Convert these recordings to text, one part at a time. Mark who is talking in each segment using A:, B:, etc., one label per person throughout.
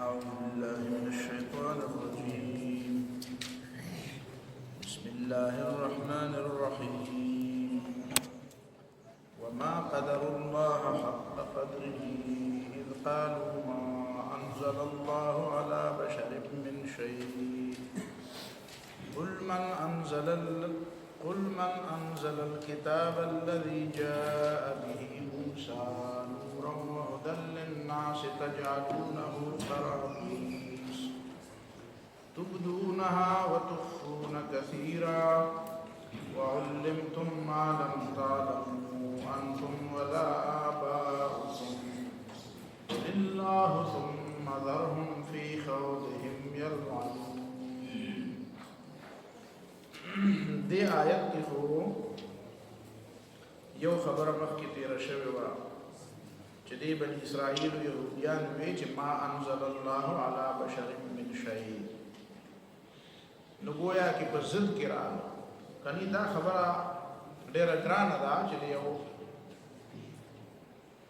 A: أعوذ بالله من الشيطان الرجيم. بسم الله الرحمن الرحيم. وما قدر الله حق قدره إذ قالوا ما أنزل الله على بشر من شيء قل من أنزل الكتاب الذي جاء به موسى نورا وهدى للناس تجعلونه قراطيس تبدونها وتخفون كثيرا وعلمتم ما لم تعلموا أنتم ولا آباؤكم قل الله ثم ذرهم في خوضهم يلعبون. دې آیت کې خو یو خبره مخکې تېره شوې وه چې دې بني اسرائیل یهودیان وی چې ما انزل الله علی بشر من شیء، نو گویا کې په ضد کې راغله. کني دا خبره ډېره ګرانه ده چې د یو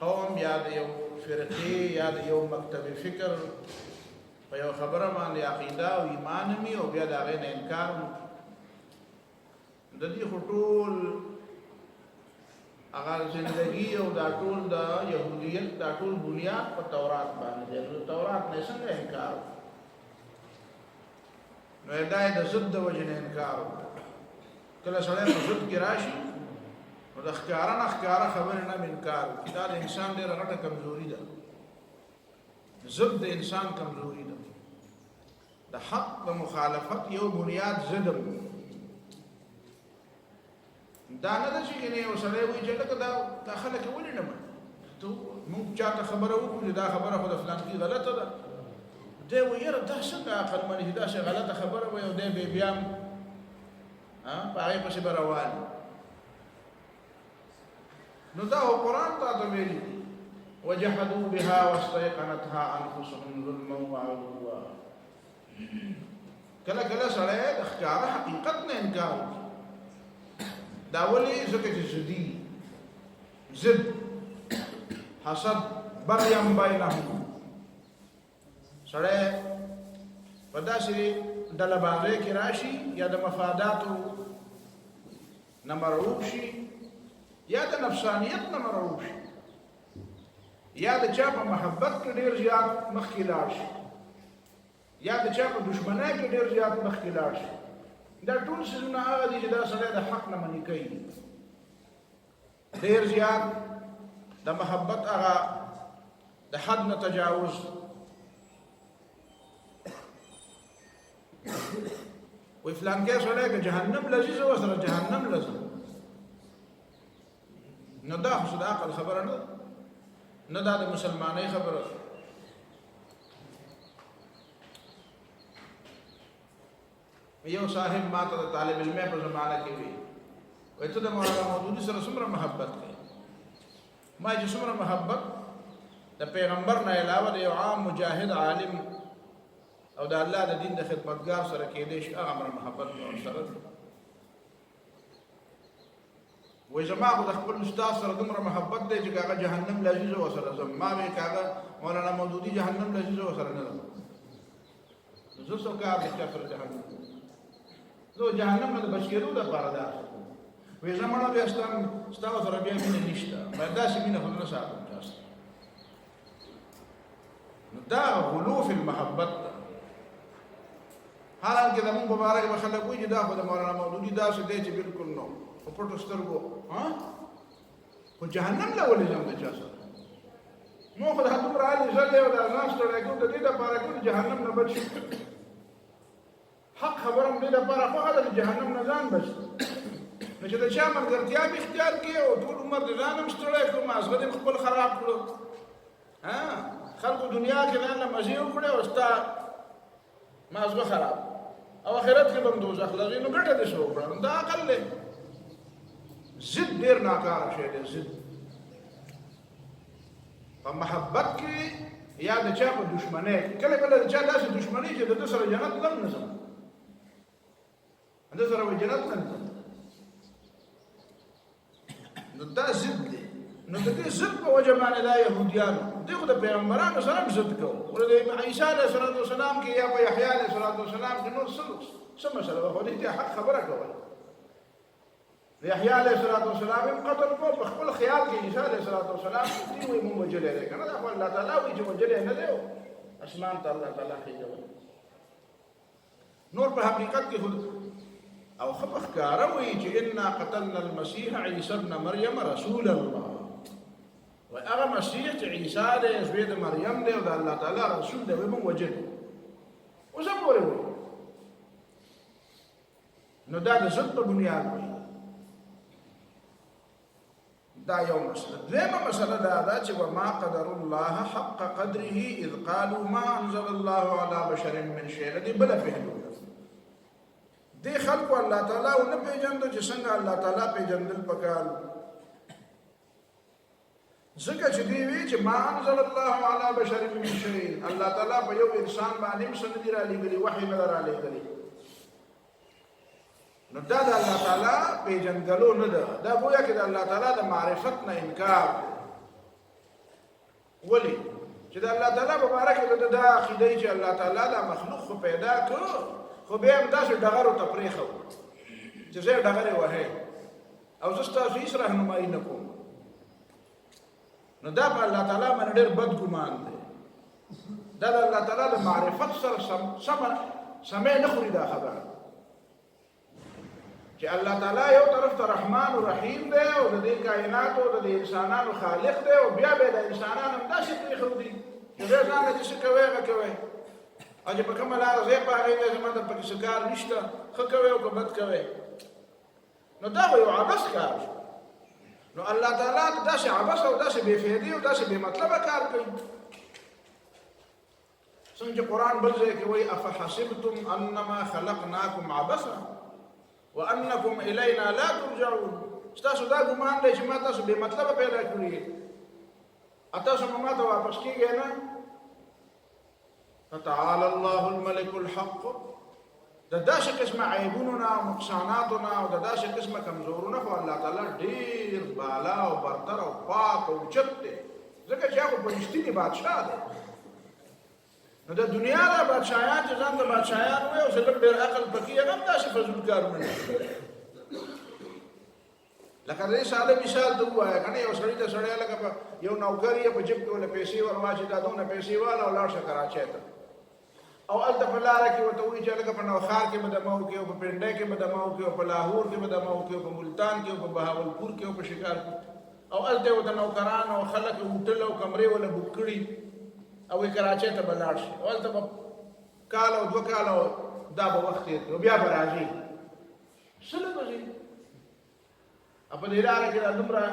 A: قوم یا د یو فرقې یا د یو مکتب فکر په یو خبره باندې عقیده او ایمان وي او بیا د هغې نه انکار د دې خو ټول هغه زندگی او دا ټول د یهودیت دا ټول بنیاد په تورات باندې دی. نو تورات نه څنګه انکار نو دا د ضد د وجې نه انکار کله سړی په ضد کې راشي نو د ښکاره نه ښکاره خبرې نه انکار وکړي. دا د انسان ډېره غټه کمزوري ده. ضد د انسان کمزوري ده. د حق د مخالفت یو بنیاد ضد دا نه ده چې یو سړی وایي چې لکه دا خلک ولې نه مني، موږ چاته خبره وکړو چې دا خبره خو د فلانکي غلطه ده، دی وایي یاره دا څنګه عقل مني چې داسې غلطه خبره وایي او دی بیا هم په هغې پسې به روان نو دا خو قرآن تاته ویلي دي وجحدوا بها واستيقنتها انفسهم ظلما وعلوا. کله کله سړی د ښکاره حقیقت نه انکار وکړي. دا ولې ځکه چې ضدي ضد حسد بغیم بینهم سړی په داسې ډلهبازۍ کې راشي یا د مفاداتو نه مرعوب شي یا د نفسانیت نه مرعوب شي یا د چا په محبت کې ډېر زیات مخکې لاړ شي یا د چا په دشمنۍ کې ډېر زیات مخکې لاړ شي. دا ټول څیزونه هغه دي چې دا سړی د حق نه منې کوي. ډېر زیات د محبت هغه د حد نه تجاوز وایي فلانکی سړی که جهنم لځي زه ورسره جهنم لځم، نو دا خو د عقل خبره نه ده، نه دا د مسلمانۍ خبره ده. یو صاحب ما ته د طالب علمۍ په زمانه کې وي وایي ته د مولانا مودودي سره څومره محبت کوې؟ ما چې څومره محبت د پیغمبر نه علاوه د یو عام مجاهد عالم او د الله د دین د خدمتګار سره کېدی شي هغه مره محبت مې ورسره دی. وایي زما خو د خپل استاد سره دومره محبت دی چې که هغه جهنم لځي زه ورسره ځم. ما وایي که هغه مولانا مودودي جهنم لځي زه ورسره نه ځم. زه څه کار دی چا سره جهنم زه جهنم نه د بچ کېدو دپاره دا وایي زه مړه بیا ستا سره بیا مینه نشته، باید داسې مینه خو نه ساتم چا سره. نو دا غلو فی المحبت ده. حالانکې زمونږ په باره کې به خلک وایي چې دا خو د مولانا مودودي داسې دی چې بلکل نو په پټو سترګو خو جهنم له ولې ځم د چا سره؟ مونږ خو د دومره حال عزت دی او د ځان ستړی کوو د دې دپاره کوو د جهنم نه بچ شو. حق خبره هم دې دپاره خوښه ده چې جهنم نه ځان بچ کړو. نو چې د چا ملګرتیا مې اختیار کړې او ټول عمر د ځان هم ستړی کړو، مازغه دې خپل خراب کړو، خلکو دنیا کې ځان له مزې وکړې او ستا مازغه خراب او آخرت کې به هم دوزخ لغې، نو ګټه دې څه وکړه؟ دا عقل دی. ضد ډېر ناکاره شی دی. ضد په محبت کې یا د چا په دشمنۍ کله کله د چا داسې دشمنۍ چې د ده سره جنت لم نه ځم، د سره به جنت نه ځم، نو دا ضد دی. نو د دې ضد په وجه باندې دا یهودیانو دوی خو د پیغمبرانو سره هم ضد کوو ولې د عیسی علیه السلام کې یا په یحیی علیه السلام کې نور څه مسله وه خو دې ته حق خبره کوله د یحیی علیه السلام هم قتل کو په خپل خیال کې عیسی علیه السلام دې وایي مونږ وجلی دی که نه دا خو الله تعالی وایي چې وجلی نه دی اسمان ته الله تعالی خېږوي نور په حقیقت کې خود او خو ښکاره وایي چې انا قتلنا المسیح عیسی ابن مریم رسول الله وای هغه مسیح چې عیسی دی زوی د مریم دی او د الله تعالی رسول دی وایي مونږ وجلو اوس هم پورې وایي نو دا د ضد په بنیاد وایي دا یو مسله دویمه مسله دا ده چې وما قدر الله حق قدره اذ قالوا ما انزل الله على بشر من شيء دې بله پهلو دې خلکو الله تعالی ونه پېژندو چې څنګه الله تعالی پېژندل پکار ځکه چې دوی وایي چې ما انزل الله على بشر من شيء الله تعالی په یو انسان باندې هم څه نه دي رالیږلي وحی نه رالیږلي نو دا د الله تعالی پیژندګلو نه ده دا گویا کې د الله تعالی د معرفت نه انکار ولې چې د الله تعالی په باره کې دا عقیده چې الله تعالی دا مخلوق خو پیدا کړ خو بیا هم داسې ډغرو ته پرېښو چې زه یې ډغرې وهې او زه ستاسو هېڅ رهنمایي نه کوم نو دا په الله تعالی باندې ډېر بد ګمان دی دا د الله تعالی د معرفت سره سمې نه خوري دا خبره چې الله تعالی یو طرف ته رحمان و رحیم دی او د دې کائناتو د دې انسانانو خالق دی او بیا به د انسانانو هم داسې پرېښودي چې دی ځان له چې څه کوئ هغه کوئ او چې په کومه لاره ځئ په هغې دی زما ته پکې څه کار نشته ښه کوئ او که بد کوئ نو دا به یو عبث کار شو نو الله تعالی داسې عبث او داسې بې فایدې او داسې بې مطلبه کار کوي څنګه چې قرآن بل ځای کې وایي افحسبتم انما خلقناکم عبثا وانکم الینا لا ترجعون ستاسو دا ګمان دی چې ما تاسو بې مطلبه پیدا کړي تاسو ما ته واپس کېږئ نه فتعالى الله الملك الحق د داسې قسمه عیبونو نه او نقصاناتو نه او د داسې قسمه کمزورو نه خو الله تعالی ډېر بالا او برتر او پاک او اوچت دی ځکه چې هغه په رښتینې بادشاه دی نو د دنیا د بادشاهان چې ځان د بادشاهان وایي او چې لږ ډېر عقل پکې هغه هم داسې فضول کارونه نه لکه د دې ساده مثال ته ووایه که نه یو سړي ته سړی لکه په یو نوکر یې په جیب کې ورله پیسې ور واچي دا دونه پیسې واله او لاړ شه کراچۍ ته او هلته په لاره کې ورته وایي چې لکه په نوخار کې به دمه وکړي او په پنډۍ کې به دمه وکړي او په لاهور کې به دمه وکړي او په ملتان کې او په بهاولپور کې او په شکارپور او هلته یې ورته نوکران او خلک هوټل او کمرې ورله بوک کړي او وایي کراچۍ ته به لاړ شي او هلته به کال او دوه کاله دا به وخت تېر کړي او بیا به راځي څه نه به ځي په دې لاره کې دا دومره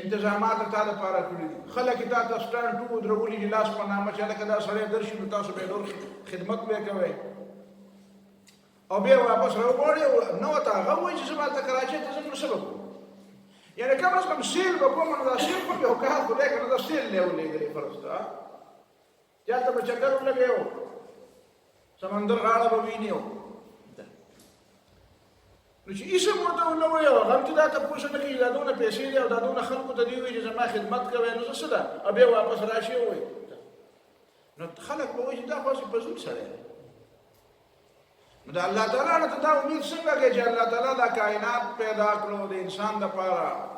A: انتظامات تا دپاره کړي دي خلک یې تا ته سټانډ ټو ودرولي دي لاس په نامه چې هلکه دا سړی درشي نو تاسو به یې نور خدمت به یې کوئ او بیا واپس راوغواړي او نه ورته هغه وایي چې زه به هلته کراچۍ ته ځم نو څه به کوم یعنې کم از کم سیل به کوم نو دا سیل خو یو کار خو دی که نه دا سیل دی ولېږلی فرض ته چې هلته به چکر ولګی و سمندر غاړه به ویني نو چې هېڅ هم ورته ونه وایي او هغه هم چې دا تپوس نه کوي دا دونه پیسې دي او دا دونه خلکو ته دي وایي چې زما خدمت کوئ نو زه څه ده او بیا واپس راشي ووایي نو خلک به وایي چې دا خو هسې فضول سړی دی نو د الله تعالی نه ته دا امید څنګه کوې چې الله تعالی دا کائنات پیدا کړو د انسان دپاره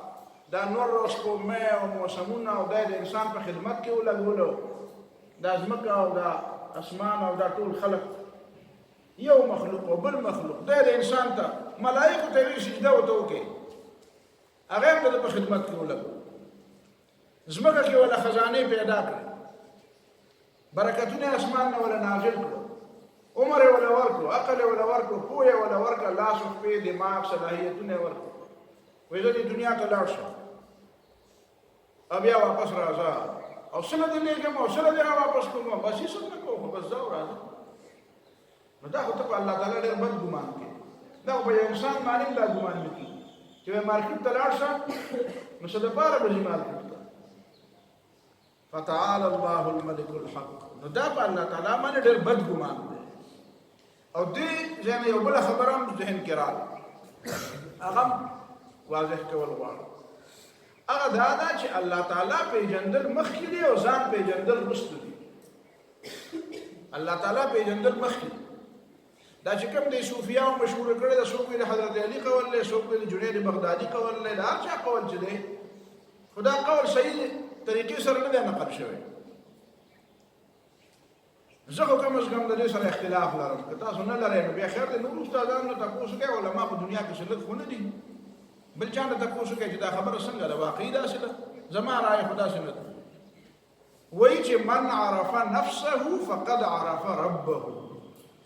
A: دا نور او سپوږمۍ او موسمونه او دا د انسان په خدمت کې ولګولو دا ځمکه او دا اسمان او دا ټول خلک یو مخلوق او بل مخلوق دا د انسان ته ملائکو ته وایي سجده ورته وکړي هغه هم د په خدمت کې ولګو ځمکه کې وله خزانې پیدا کړې برکتونه اسمان نه وله نازل کړو عمر یې وله ورکړو عقل یې وله ورکړو پوه یې وله ورکړه لاس او پښې دماغ صلاحیتونه یې ورکړو وایي زه دې دنیا ته لاړ شم او بیا واپس راځه او څه نه دې لېږم او څه نه دې راواپس کوم بس هېڅ هم نه کوم خو بس ځه او راځه نو دا خو ته په الله تعالی ډېر بد ګمان کوې دا خو په یو انسان باندې هم دا ګمان نه کېږي چې وایي مارکېټ ته لاړ شه نو څه دپاره به ځي مارکېټ ته فتعالى الله الملك الحق نو دا په الله تعالی باندې ډېر بد ګمان دی او دې ځای نه یو بله خبره هم ذهن کې راغله هغه هم واضح کول غواړم هغه دا ده چې الله تعالی پیژندل مخکې دي او ځان پیژندل وروسته دي. الله تعالی پیژندل مخکې دا چې کوم دی صوفیاو مشهور کړی ده، څوک د حضرت علي قول دی، څوک د جنید بغدادي قول دی، د هر چا قول چې دی خو دا قول صحیح طریقې سره نه دی نقل شوی. زه خو کم از کم د دې سره اختلاف لرم، که تاسو نه لرئ نو بیا خیر دی. نور استادان نه تپوس کوي، علما په دنیا کې څه لږ خو نه دي، بل چا نه تپوس کوي چې دا خبره څنګه ده، واقعي داسې ده. زما رایه خو داسې نه ده. وایي چې من عرف نفسه فقد عرف ربه.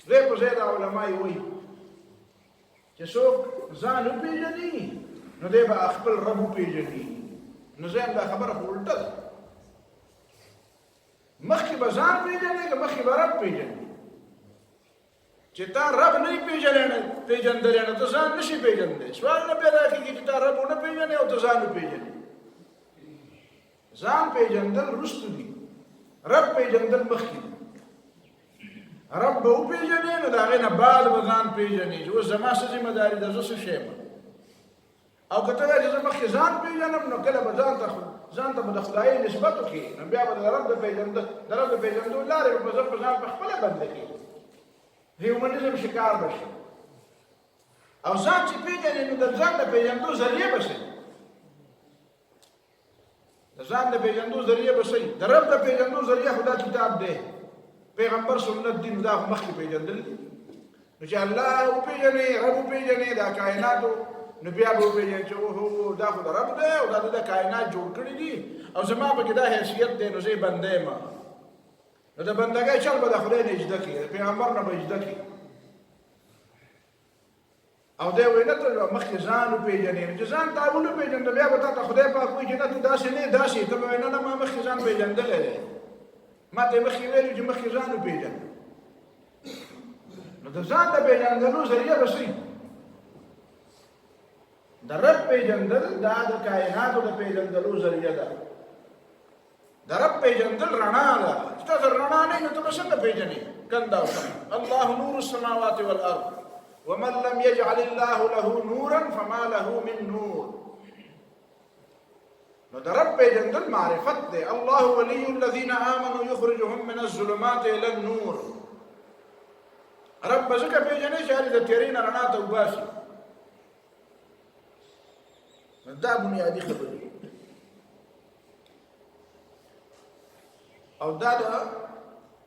A: زه په ځای د علمای وایي چې څوک ځان وپېژني نو دی به خپل رب وپېژني. نو زه دا خبره خو الټه ده، مخکې به ځان پېژنې که مخکې به رب پېژنې. چې تا رب نه یې پېژندلی نو ته ځان نه شي پېژندلی. سوال نه پیدا کېږي چې تا رب ونه پېژنې او ته ځان وپېژنې. ځان پېژندل وروسته دي، رب پېژندل مخکې دي. رب به وپېژنې نو د هغې نه بعد به ځان پېژنې چې اوس زما څه ذمه داري ده، زه څه شی یم. او که ته وایې چې زه مخکې ځان پېژنم نو کله به ځان ته به د خدایۍ نسبت وکړي، نو بیا به د رب د پېژندو لارې به په ځان په خپله بنده کړي، هیومنیزم شکار به شي. او ځان چې پېژنې نو د ځان د پېژندو ذریعه به شي، د ځان د پېژندو ذریعه به شي. د رب د پېژندو ذریعه خو دا کتاب دی، پیغمبر سنت دي، نو دا خو مخکې پېژندل دي. نو چې الله وپېژنې، رب وپېژنې دا کائناتو، نو بیا به وپېژنې چې اوهو دا خو د رب دی او دا د کائنات جوړ کړي دي او زما پکې دا حیثیت دی، نو زه یې بنده یم. نو د بندګۍ چل به د خدای نه اجده کړي، د پیغمبر نه به اجده کړي. او دی وایي نه ته مخکې ځان وپېژنې، نو چې ځان تا ونه پېژنده بیا به تا ته خدای پاک وایي چې نه ته داسې نه یې داسې یې. ته به وایې نه ما مخکې ځان پېژندلی دی، ما ته یې مخکې ویلي چې مخکې ځان وپېژنه. نو د ځان د پېژندلو ذریعه به شي. د رب پېژندل دا د کائناتو د پېژندلو ذریعه ده. د رب پېژندل رڼا ده. چې ته رڼا نه نو ته به څنګه پېژنې؟ کنده او کنه. الله نور السماوات والارض ومن لم يجعل الله له نورا فما له من نور. نو د رب پېژندل معرفت دی. الله ولي الذين آمنوا يخرجهم من الظلمات الى النور. رب به ځکه پېژنې چې هلې د تیرې نه رڼا ته وباسي. دا بنیادی خبرې. او دا د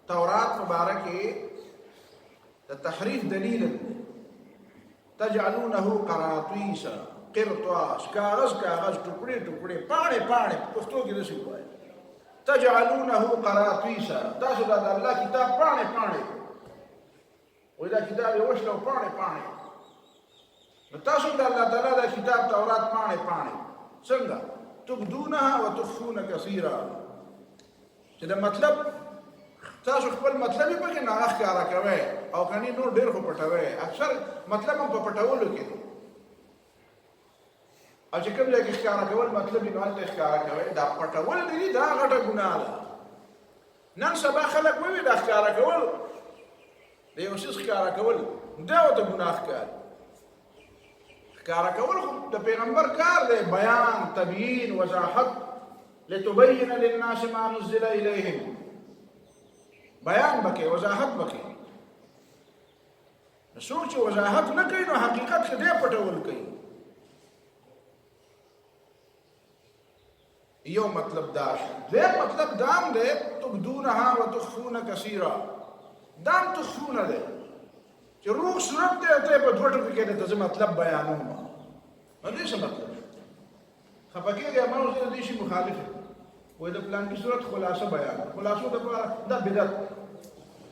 A: تورات مبارکې د تحریف دلیل دی. تجعلونه قراطیس، قرطاس، کاغذ ټوکړې ټوکړې، پاڼې پاڼې، پښتو کې داسې وایي تجعلونه قراطیس. تاسو دا د الله کتاب پاڼې پاڼې، وایي دا کتاب یې وشله او پاڼې پاڼې. نو تاسو د الله تعالی د کتاب تورات پاڼې پاڼې څنګه تبدونها وتخفون کثیرا، چې د مطلب تاسو خپل مطلب یې پکې نه ښکاره کوئ او کني نور ډېر خو پټوئ. اکثر مطلب هم په پټولو کې دی، او چې کوم ځای کې ښکاره کول مطلب یې نو هلته ښکاره کوئ. دا پټول دی دا غټه ګناه ده. نن سبا خلک وایي دا ښکاره کول، د یو څیز ښکاره کول دا ورته ګناه ښکاري. ښکاره کول خو د پیغمبر کار دی، بیان، تبیین، وضاحت. لتبین للناس ما نزل الیهم، بیان بکې، وضاحت بکې. څوک چې وضاحت نه کوي نو حقیقت کې دی پټول کوي. یو مطلب دا شو. دویم مطلب دام دی تبدونها وتخفون کثیرا. دام تخفونه دی چې روغ صورت دی او ته په دوه ټکو کې د مطلب بیانوم. نو دې څه مطلب خفه کېږي؟ ما اوس د دې شي مخالف وایي د پلان کې صورت خلاصه بیان، خلاصو دپاره دا بدعت.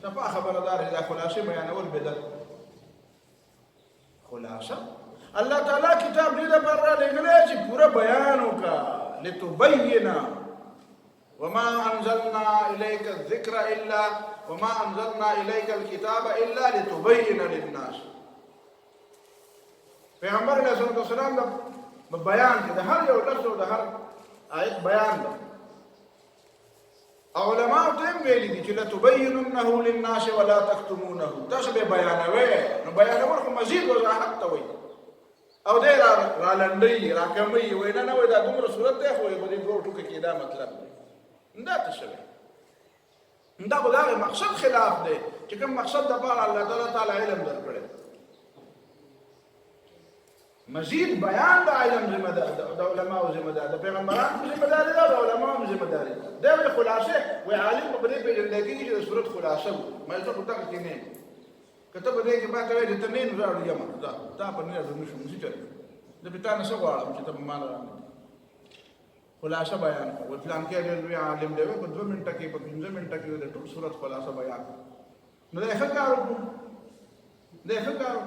A: صفا خبره دار دا خلاصه بیانول بدعت. خلاصه الله تعالی کتاب دې دپاره رالیږلی چې پوره بیان وکړه. لتبین وما انزلنا الیک الذکر الا وما انزلنا الیک الکتاب الا لتبین للناس. پیغمبر علیه الصلاة والسلام د بیان کې د هر یو لفظ او د هر آیت بیان ده. علماء ته هم ویلي دي چې لتبیننه للناس ولا تکتمونه. تاسو به بیانوئ، نو بیانول خو مزید وضاحت ته وایي. او دې را لنډي را کمي وینا نه وای دا دومره صورت دی خو په دې دوه ټکو کې دا مطلب دی دا څه شوی دا خدای مقصد خلاف دی چې کوم مقصد د پاره الله تعالی علم درکړي مزید بیان د علم ذمہ دار د علماء ذمہ دار د پیغمبرانو ذمہ دار د علماء ذمہ دار دا د خلاصه و عالم په دې پیژندګي چې د صورت خلاصه مې ته پټه کې نه کته په دې کې ما کوي د تنين راوړم یم دا په نه زموږ شو چې د پټانه څه غواړم چې ته ما نه خلاصه بیان او پلان کې د عالم دی په 2 منټه کې په 15 منټه کې د ټول صورت خلاصه بیان نو دا ښه کار وکړو دا ښه کار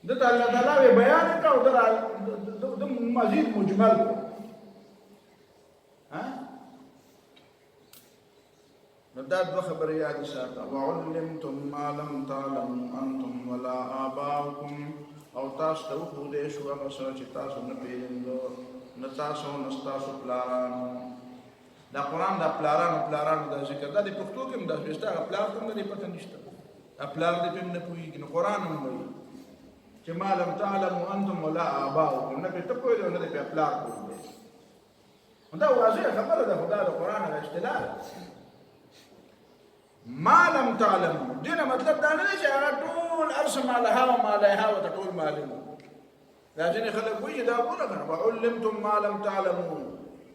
A: د الله تعالی بیان کاو د مزید مجمل ها نو دا دوه خبرې یاد ساته وعلمتم ما لم تعلموا انتم ولا آباؤكم او تاسو ته خو دې شو هغه چې تاسو نه پیژندو نه تاسو نه تاسو پلارانو دا قرآن دا پلارانو دا ذکر دا د پښتو کې هم دا شته پلار کوم نه پته نشته پلار دې په نه پوهیږي نو قرآن هم وایي چې ما لم تعلموا انتم ولا آباؤكم نه ته پوهیږئ نه په پلار کوم دا واضح خبره ده خدای د قرآن د استدلال ما لم تعلموا دینه مطلب دا نه چې هغه ټول ارس ما لها و ما لها و ټول معلوم دا ځینې خلک وایي دا پوره کنه وعلمتم ما لم تعلموا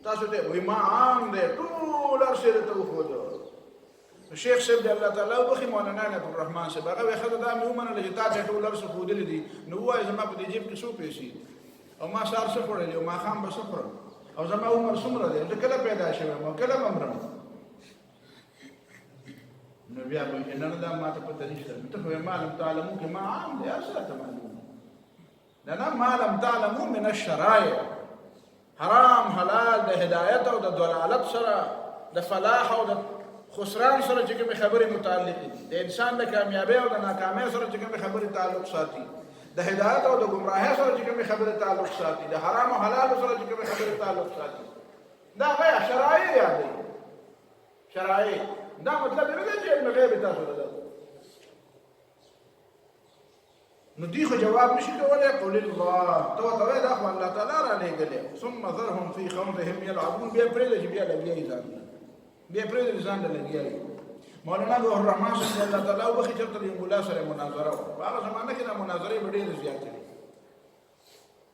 A: تاسو ته وایي ما عام دی ټول ارس ته وخود الشيخ سيد الله تعالى وبخي مولانا عبد الرحمن صاحب هغه خدای دا مې ومنه چې تاسو ټول ارس خودلې دي نو وایي زما په دې جیب کې څو پیسې او ما سار څه خورلې او ما خام به څه خورم او زما عمر څومره دی کله پیدا شوم او کله عمرم نو بیا به نه دا ما ته پته نشته ته خو ما لم تعلموا کې ما عام دی اصله معلوم دا ما لم تعلموا من الشرائع حرام حلال د هدایت او د ضلالت سره د فلاح او د خسران سره چې کوم خبرې متعلق دي د انسان د کامیابی او د ناکامۍ سره چې کوم خبرې تعلق ساتي د هدایت او د گمراهۍ سره چې کوم خبرې تعلق ساتي د حرام او حلال سره چې کوم خبرې تعلق ساتي دا غیا شرایع یادې شرایع دا مطلب نه دی چې غیب تاسو ده نو دی خو جواب نشي کولای قول الله تو دا خو الله تعالی را لګلې ثم ذرهم في خوضهم يلعبون بیا پرې چې بیا لګیږي ځان بیا پرې ځان لګیږي مولانا ابو الرحمن صلی الله تعالی وبخي چرته یو مولا سره مناظره هغه زمانه کې د مناظرې ډېرې زیاتې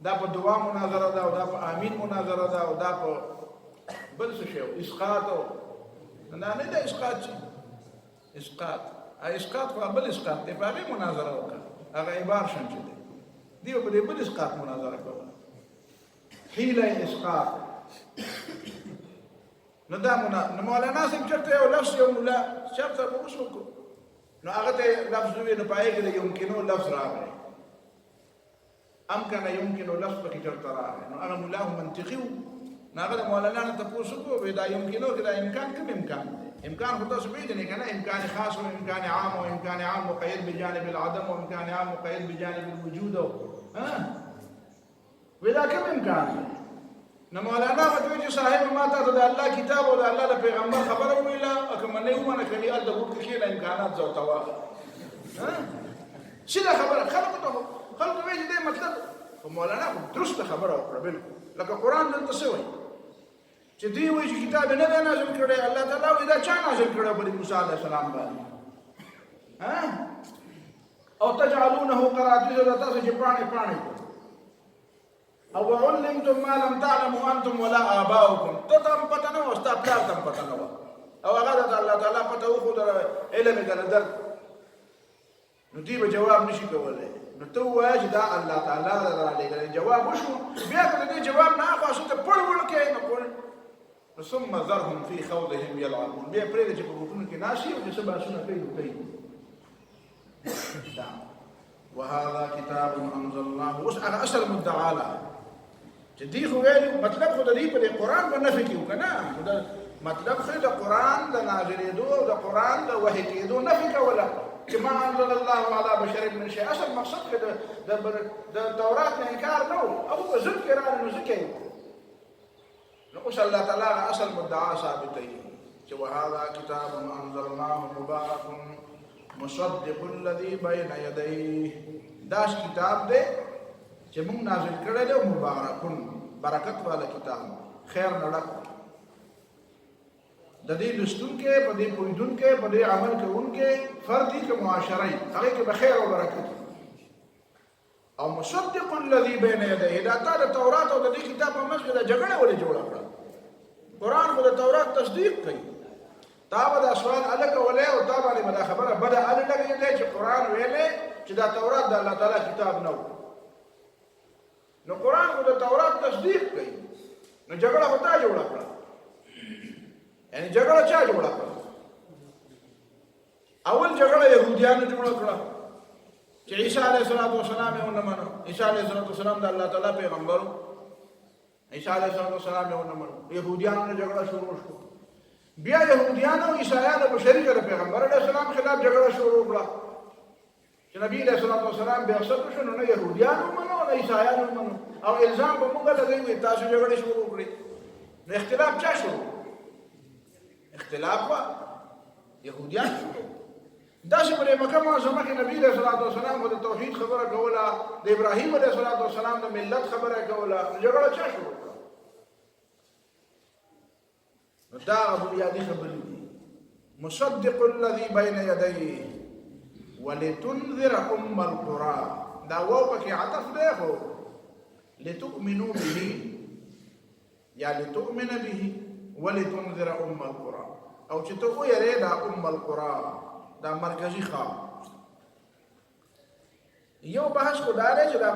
A: دا په دعا مناظره ده او دا په امین مناظره ده او دا په بل څه شی اسقاط نه دا اسقاط اسقاط خو بل اسقاط دی په هغه مناظره وکړه هغه عبارت شنه دی په دې بل اسقاط مناظره کوله حیله اسقاط نو دا مولانا سم چرته یو لفظ یو مولا چرته وښوکو نو هغه ته لفظ وی نه پای کې یمکنو لفظ راغی امکان یمکنو لفظ پکې چرته راغی نو هغه مولا منطقي ناغه مولانا ته پوښتنه کوي دا یمکنو کې دا امکان کوم امکان امکان خو تاسو پیژنئ کنه امکان خاص او امکان عام او امکان عام مقید بجانب العدم او امکان عام مقید بجانب الوجود ها ودا کوم امکان نو مولانا وتوی چې صاحب ما ته د الله کتاب او د الله د پیغمبر خبره ویله او کوم نه یو منه کړي ال د وخت کې له امکانات زو توا ها شي خبره خلق وی دې مطلب مولانا درست خبره وکړه بالکل لکه قران دلته څه وایي چې دی وایي چې کتاب نه دی نازل کړی الله تعالی وایي دا چا نازل کړی په موسی علیه السلام باندې ها او تجعلونه قراطیس تاسو چې پرانی او علمتم ما لم تعلموا انتم ولا آباؤكم تم پته نه واست پلار تم پته نه او هغه د الله تعالی پته وو خو علم در نو دی به جواب نشي کولای نو ته وایې چې دا الله تعالی را لګل جواب وشو بیا کله جواب نه خاصه ته پړول کې نه پړ ثم ذرهم في خوضهم يلعبون بیا پرې چې په وګونو کې ناشي او چې سبا شنو کوي وهذا كتاب انزلناه وسأل اصل مدعا له چې دی خو ویلو مطلب خو د دې په قرآن په نفي کې وکنه مطلب خو د قرآن د نازلېدو او د قرآن د وحي کېدو نفي کوله چې ما انزل الله على بشر من شيء اصل مقصد کې د تورات نه انکار نه او په ځل کې راغلی نو ځکه نو اوس الله تعالی اصل مدعا ثابتوي چې وهذا كتاب انزلناه مبارك مصدق الذي بين يديه داش کتاب دی چې موږ نازل کړی دی مبارکون برکت والا کتاب خیر نه ډک د دې لوستونکي په دې پوهېدونکي په دې عمل کوونکي فردي که معاشري هغې کې به خیر او برکت او مصدق الذي بين يديه دا تا د تورات او د دې کتاب په منځ کې دا جګړه ولې جوړه کړه قرآن خو د تورات تصدیق کوي تا به دا سوال هله کولی او تا باندې به دا خبره بده هله لګېدی چې قرآن ویلی چې دا تورات د الله تعالی کتاب نه و نو قرآن خو د تورات تصدیق کوي نو جګړه خو تا جوړه کړه یعنی جګړه چا جوړه کړه اول جګړه یهودیانو جوړه کړه چې عیسی علیه السلام یې ونه منو عیسی علیه السلام د الله تعالی پیغمبر عیسی علیه السلام یې ونه منو یهودیانو نه جګړه شروع شوه بیا یهودیانو عیسایانو په شریکه د پیغمبر علیه السلام خلاف جګړه شروع کړه چې نبی علیه السلام بعثت وشو نو نه یهودیان ومنو نه عیسایان ومنو او الزام به موږ لګوي تاسو جګړې شروع کړې نو اختلاف چا شروع اختلاف به یهودیان شروع داسې په مکه معظمه کې نبی علیه السلام خو د توحید خبره کوله د ابراهیم علیه السلام د ملت خبره کوله جګړه چا شروع کړه نو دا بنیادي خبرې دي مصدق الذي بين يديه ولتنذر ام القرى دا واو پکې عطف دی خو لتؤمنوا به یا لتؤمن به ولتنذر ام القرى او چې ته وایې دا ام القرى دا مرکزی ښار یو بحث کو دا دی چې دا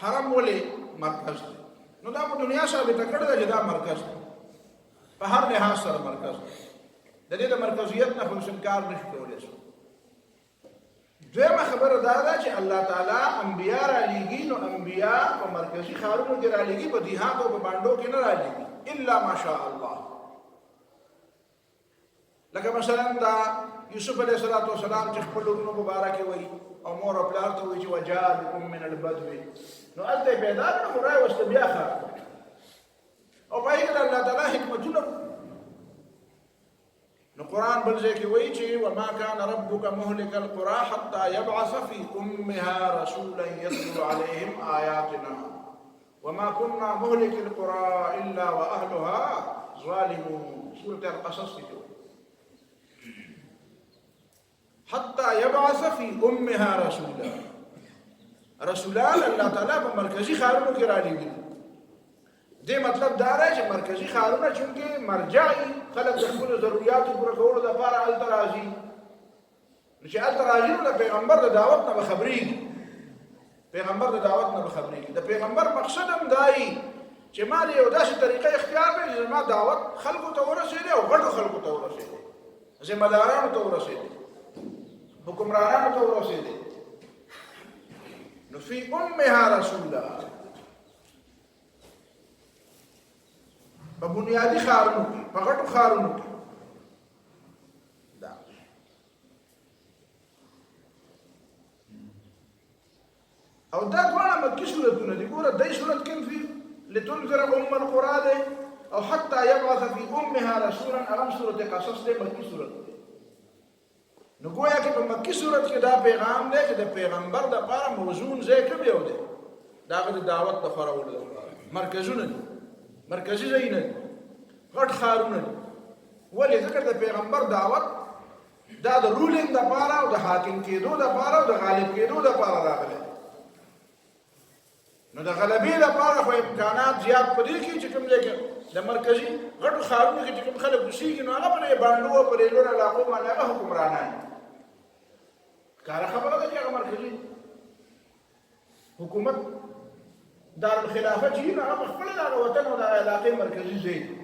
A: حرم ولې مرکز دی نو دا په دنیا ثابته کړې ده چې دا مرکز دی په هر لحاظ سره مرکز دی د دې د مرکزیت نه خو انکار نشي کولی شو دویمه خبره دا ده چې الله تعالی انبیا را لیږي نو انبیا په مرکزي ښارونو کې را لیږي په دیهات او په بانډو کې نه را لیږي الا ماشاء الله لکه مثلا دا یوسف علیه السلام چې خپل ورونو مبارکې وایي او مور او پلار ته وایي چې وجاء بکم من البدو نو هلته یې پیدا کړه خو رایې وسته بیا ښار او په هغې کې الله تعالی حکمتونه نو قرآن بل ځای کې وایي چې وما كان ربك مهلك القرى حتى يبعث في امها رسولا يتلو عليهم آياتنا وما كنا مهلك القرى الا واهلها ظالمون سورة القصص کې حتى يبعث في امها رسولان الله تعالی په مرکزی ښارونو کې را لېږي دې مطلب دا دی چې مرکزي ښارونه چونکې مرجعي خلک د خپلو ضرورياتو پوره کولو دپاره هلته راځي نو چې هلته راځي نو د پیغمبر د دعوت نه به خبرېږي د پیغمبر مقصد هم دا وي چې ما د یو داسې طریقه اختیار کړې چې زما دعوت خلکو ته ورسېدی او غټو خلکو ته ورسېدی ذمهدارانو ته ورسېدی حکمرانانو ته ورسېدی نو فی امها رسولا په بنیادي ښارونو کې په غټو ښارونو کې دا او دا دواړه مکي صورتونه دي ګوره دی صورت کې فی لتنذر ام القرى دی او حتی یبعث فی امها رسولا هغه صورت قصص دی مکي صورت دی نو گویا کې په مکي صورت کې دا پیغام دی چې د پیغمبر دپاره موزون ځای کوم یو دی د هغه د دعوت د خورولو دپاره مرکزونه دي مرکزي ځای نه دي غټ ښارونه دي ولې ځکه د پیغمبر دعوت دا د رولینګ دپاره او د حاکم کېدو دپاره او د غالب کېدو دپاره راغلی نو د غلبې دپاره خو امکانات زیات په دې کې چې کوم ځای کې د مرکزي غټو ښارونو کې چې کوم خلک اوسېږي نو هغه په بانډو او په ریلونو علاقو باندې هغه حکمرانان ښکاره خبره ده چې هغه مرکزي حکومت دارالخلافه چې نو هغه خپله د هغه وطن او د علاقې مرکزي ځای دی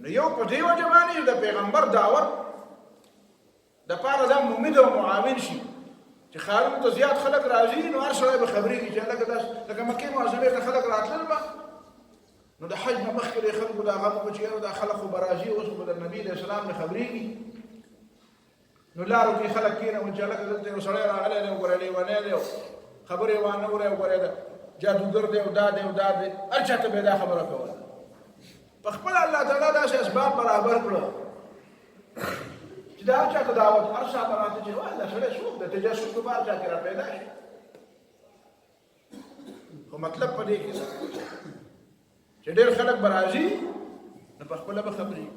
A: نو یو په دې وجه باندې د پیغمبر دعوت دپاره دا ممید او معاون شي چې ښارونو ته زیات خلک راځي نو هر سړی به خبرېږي چې هلکه داسې لکه مکې معظمې ته خلک راتلل به نو د حج نه مخکې د خلکو دا غم وکړو چې یاره دا خلک خو به راځي اوس خو به د نبي علیه السلام نه خبرېږي نو لارو کې خلک کېنوي چې هلکه دلته یو سړی راغلی دی وګوره لیونی دی خبرې وانه وری وګورې دا جادوګر دی او دا دی او دا دی هر چاته به دا خبره کوله په خپل الله تعالی داسې اسباب برابر کړه چې دا هر چاته دعوت هر چاته راته چې وای دا سړی څوک دی تجسس په هر چا کې را پیدا شي مطلب په دې کې چې ډېر خلک به راځي نو په خپله به خبرې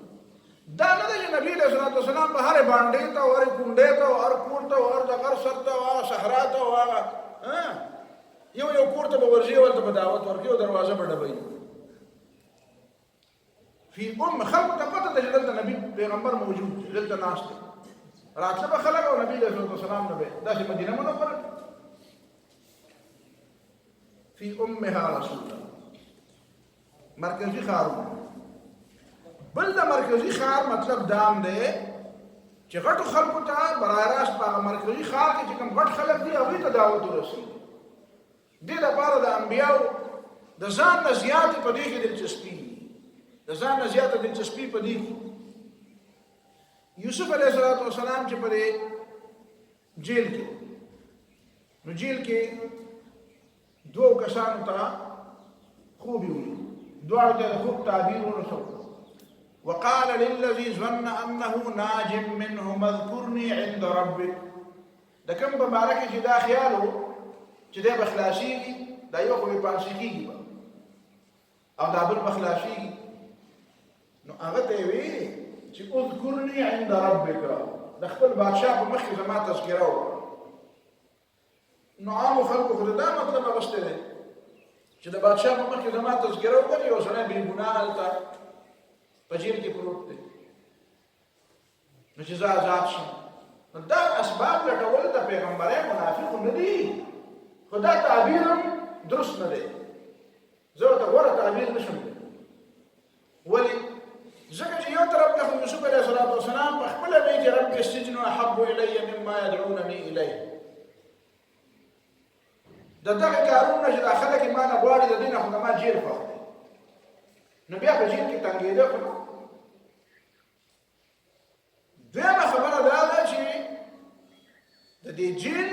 A: دا نه ده چې نبي علیه الصلاة والسلام به هرې بانډې ته او هرې کونډې ته او هر کور ته او هر د غر سر ته او هغه صحرا ته او هغه یو کور ته به ورځي ورته به دعوت ورکړي او دروازه به ډبوي فی خلکو ته پته ده چې دلته نبي پیغمبر موجود دی دلته ناست دی راتله به خلک او نبي علیه الصلاة والسلام نه به داسې مدینه منوره فی امها رسول الله مرکزی ښارونه بل د مرکزی ښار مطلب دام دی چې غټو خلکو ته برای راست په مرکزی ښار کې چې کوم غټ خلک دي هغوی ته دعوت ورسوي دې دپاره د انبیاو د ځان نه زیاتې په دې کې دلچسپي د ځان نه زیاته دلچسپي په دې کې یوسف علیه السلام چې په دې جیل کې نو جیل کې دوو کسانو ته خوب وي دواړو ته د خوب تعبیر ورسو وقال للذي ظن انه ناج منهم اذكرني عند ربك د کوم په باره کې چې دا خیال و چې دی به خلاصېږي دا یو خو به پانسي کېږي او دا بل به خلاصېږي نو هغه ته یې ویلي چې اذكرني عند ربك د خپل بادشاه په مخ کې زما تذکره وکړه نو عامو خلکو خو دا مطلب اغوستی دی چې د بادشاه په مخ کې زما تذکره وکړي یو سړی بې ګناه هلته په جیل کې پروت دی نو چې زه آزاد شم نو دا اسباب لټول د پیغمبرۍ منافقو نه دي خو دا تعبیر هم درست نه دی زه ورته غوره تعبیر نشم دی ولې ځکه چې یو طرف ته خو یوسف علیه السلام په خپله وایي چې رب السجن احب الی مما یدعونني الیه د دغه کارونه چې دا خلک ما نه غواړي د دې نه خو زما جیل خوښ دی نو بیا په جیل کې تنګېده خو دویمه خبره دا ده چې د دې جیل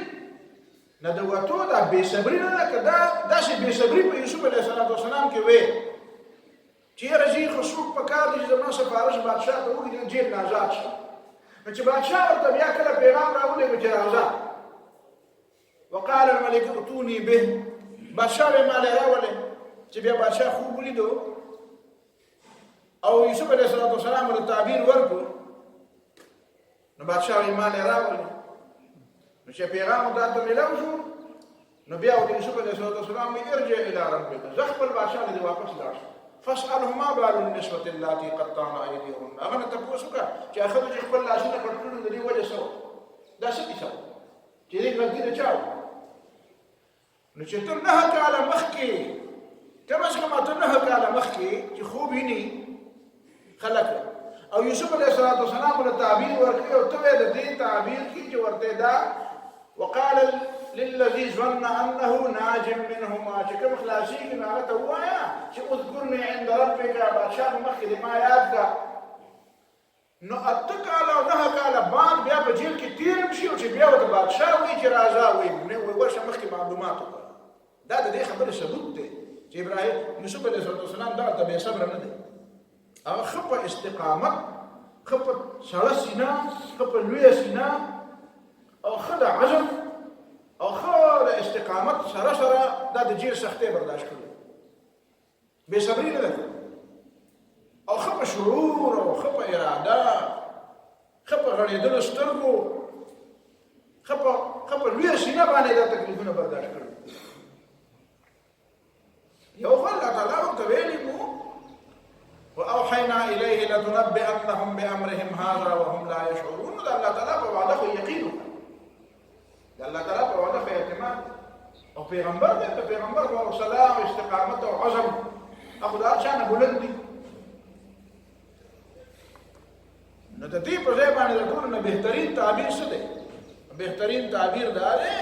A: نه د وتو دا بېصبري نه ده که دا داسې بېصبري په یوسف علیه السلام کې وې چې یاره زه خو څوک په کار دی چې زما سفارش بادشاه ته وکړي جیل نه آزاد شي نو چې بادشاه ورته بیا کله پیغام راولېږه چې راځه وقال الملك ائتوني به بادشاه یې مالی راولې چې بیا بادشاه خوب ولیدو او یوسف علیه السلام ورته تعبیر ورکړو نو بادشاه یې مالی راولې نو چې پیغام ورته هلته میلاو شو نو بیا ورته یوسف علیه السلام وایي ارجع الى ربک زه خپل بادشاه له دې واپس لاړ شم فاسأله ما بال النسوة اللاتي قطعن أيديهن هغه نه تپوس وکړه چې ښځو چې خپل لاسونه پټ کړي د دې وجه څه وه دا څه کیسه وه چې دې غلطي د چا وه نو چې ته 9 کاله مخکې کم از کم ته 9 کاله مخکې چې خوب ویني خلک او یوسف علیه السلام له تعبیر ورکړي او ته د دې تعبیر کې چې ورته دا وقال للذي ظن انه ناج منهما چې کوم خلاصېږي نو هغه ته ووایه چې اذكرني عند ربك بادشاه مخکې د ما یاد کړه نو 8 کاله او 9 کاله بعد بیا په جیل کې تېر شي او چې بیا ورته بادشاه وایي چې راځه وایي ورشه مخکې معلومات وکړه دا د دې خبرې ثبوت دی چې ابراهیم یوسف علیه السلام دغه ته بې صبره نه دی هغه ښه په استقامت ښه په سړه سینه ښه په لویه سینه او ښه د عزم او ښه د استقامت سره دا د جیل سختۍ برداشت کړي بې صبري نه ده او ښه په شعور او ښه په اراده ښه په غړېدلو سترګو ښه په لویه سینه باندې دا تکلیفونه برداشت کړي یو خو الله تعالی ورته ویلي وو واوحینا الیه لتنبئنهم بامرهم هذا وهم لا یشعرون دا الله تعالی په وعده خو یقین وکړه د الله تعالی په وعده خو اعتماد او پیغمبر دی د پیغمبر په حوصله او استقامت او عزم اخو د هر چا نه بلند دي نو د دې په ځای باندې د ټولو نه بهترین تعبیر څه دی بهترین تعبیر دا دی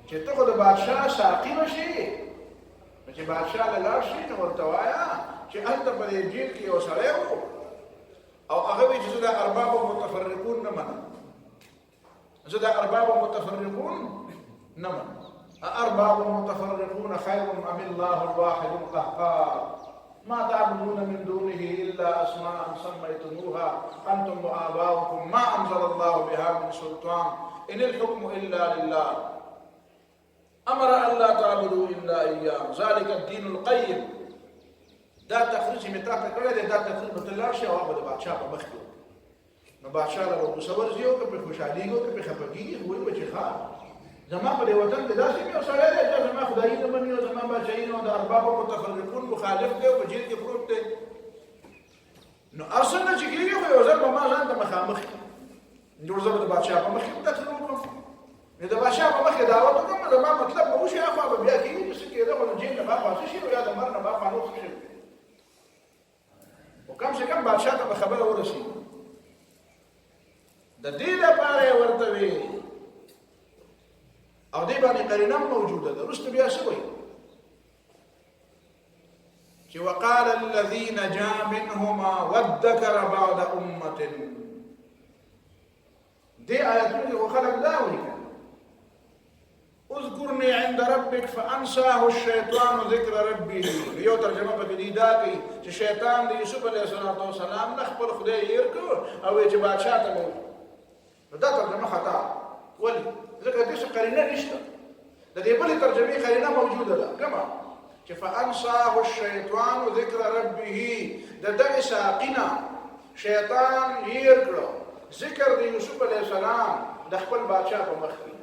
A: چې ته خو د بادشاه ساقي بشي چې بادشاه له لاړ شي نو ورته وایه چې هلته په دې جیل کې یو سړی و او هغه وایي چې زه د اربابو متفرقون نه منم زه د اربابو متفرقون نه منم أأرباب متفرقون خير أم الله الواحد القهار ما تعبدون من دونه إلا أسماء سميتموها أنتم وآباؤكم ما أنزل الله بها من سلطان إن الحكم إلا لله امر ان لا تعبدوا الا اياه ذلك الدين القيم. دا تخریج می تا کړه دې دا تخریج متلار شي او د بادشاہ په مخ کې نو بادشاہ له مصور زیو کې په خوشحالي کو کې په خپګي وي بچي ښا زما په وطن کې داسې مې اوسړې ده چې زما خدایي نه مني او زما بچي نو د ارباب متفرقون مخالف دی او په جیل کې پروت دی نو اصل چې کېږي خو یو ځل به ما ځان ته مخامخ جوړ زبر د بادشاہ په مخ کې تخریج وکړم د بادشاہ په مخ کې دعوت وکړم زما مطلب به وشي اخوا به بیا کېږي چې کېده خو جیل نه به خلاص شي او یا د مرګ نه به خلاص شي وکم سے کم بادشاہ ته خبره ورسي د دې لپاره ورته وي او دې باندې قرینه موجوده ده رست بیا شوی چې وقال الذين جاء منهما وذكر بعد امه دې آیاتونه خو خلق دا وایي اذكرني عند ربك فانساه الشيطان ذكر ربه یو ترجمه په دې دا کوي چې شیطان د یوسف علیه السلام نه خپل خدای یې کړ او چې بادشاہ ته مو دا ترجمه خطا ولی ځکه دې څه قرینه نشته د دې بلې ترجمه قرینه موجوده ده کما چې فانساه الشيطان ذكر ربه د دې ساقنا شیطان یې کړ ذکر د یوسف علیه السلام د خپل بادشاہ په مخ کې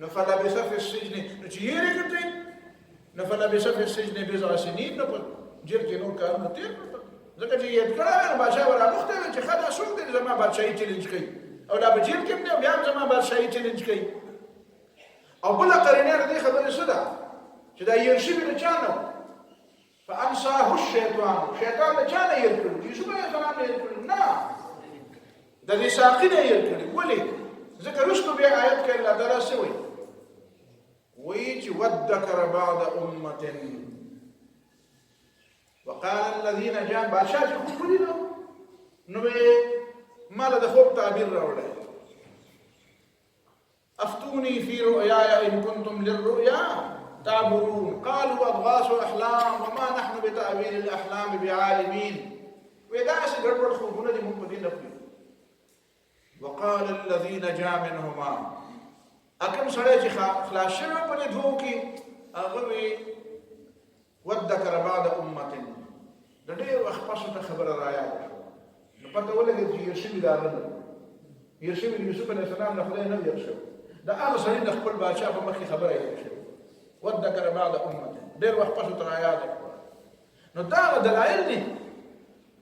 A: فلبث في السجن نجيري كتير فلبث في السجن بضع سنين جيل کې نور کارونه تیر ځکه چې یې کړه بادشاہ ولا مخته چې خدا څوک دې زما بادشاہي چیلنج کوي او لا بجیل کې نه بیا زما بادشاہي چیلنج کوي او بل قرینه دې خبره سده چې دا یې شي به چانه فانساه الشيطان شیطان چانه یې کړو یوسف علیه السلام یې کړو نه د دې ساقینه یې کړو ولی ذکر رشتو بیا آیت کې الله تعالی سوی ويج وذكر بعد أمة وقال الذين جاء بادشاہ چې خو کړی نو نو مال د خوب تعبیر راوړل افتوني في رؤياي ان كنتم للرؤيا تعبرون قالوا اضغاث احلام وما نحن بتاويل الاحلام بعالمين ودا څه ګډوډ خوبونه دي موږ په دې نه پوهیږو وقال الذين جاء منهما اكم سړی چې خلاص شوی په دې دوه کې هغه وی وذكر بعد امه د ډېر وخت پس ته خبره رایا نو پته ولګي چې یوسف دارنه یوسف علیه السلام نه خدای نه یوسف دا هغه سړی د خپل بادشاہ په مخ کې خبره یې شوی وذكر بعد امه ډېر وخت پس ته رایا نو دا دلایل دي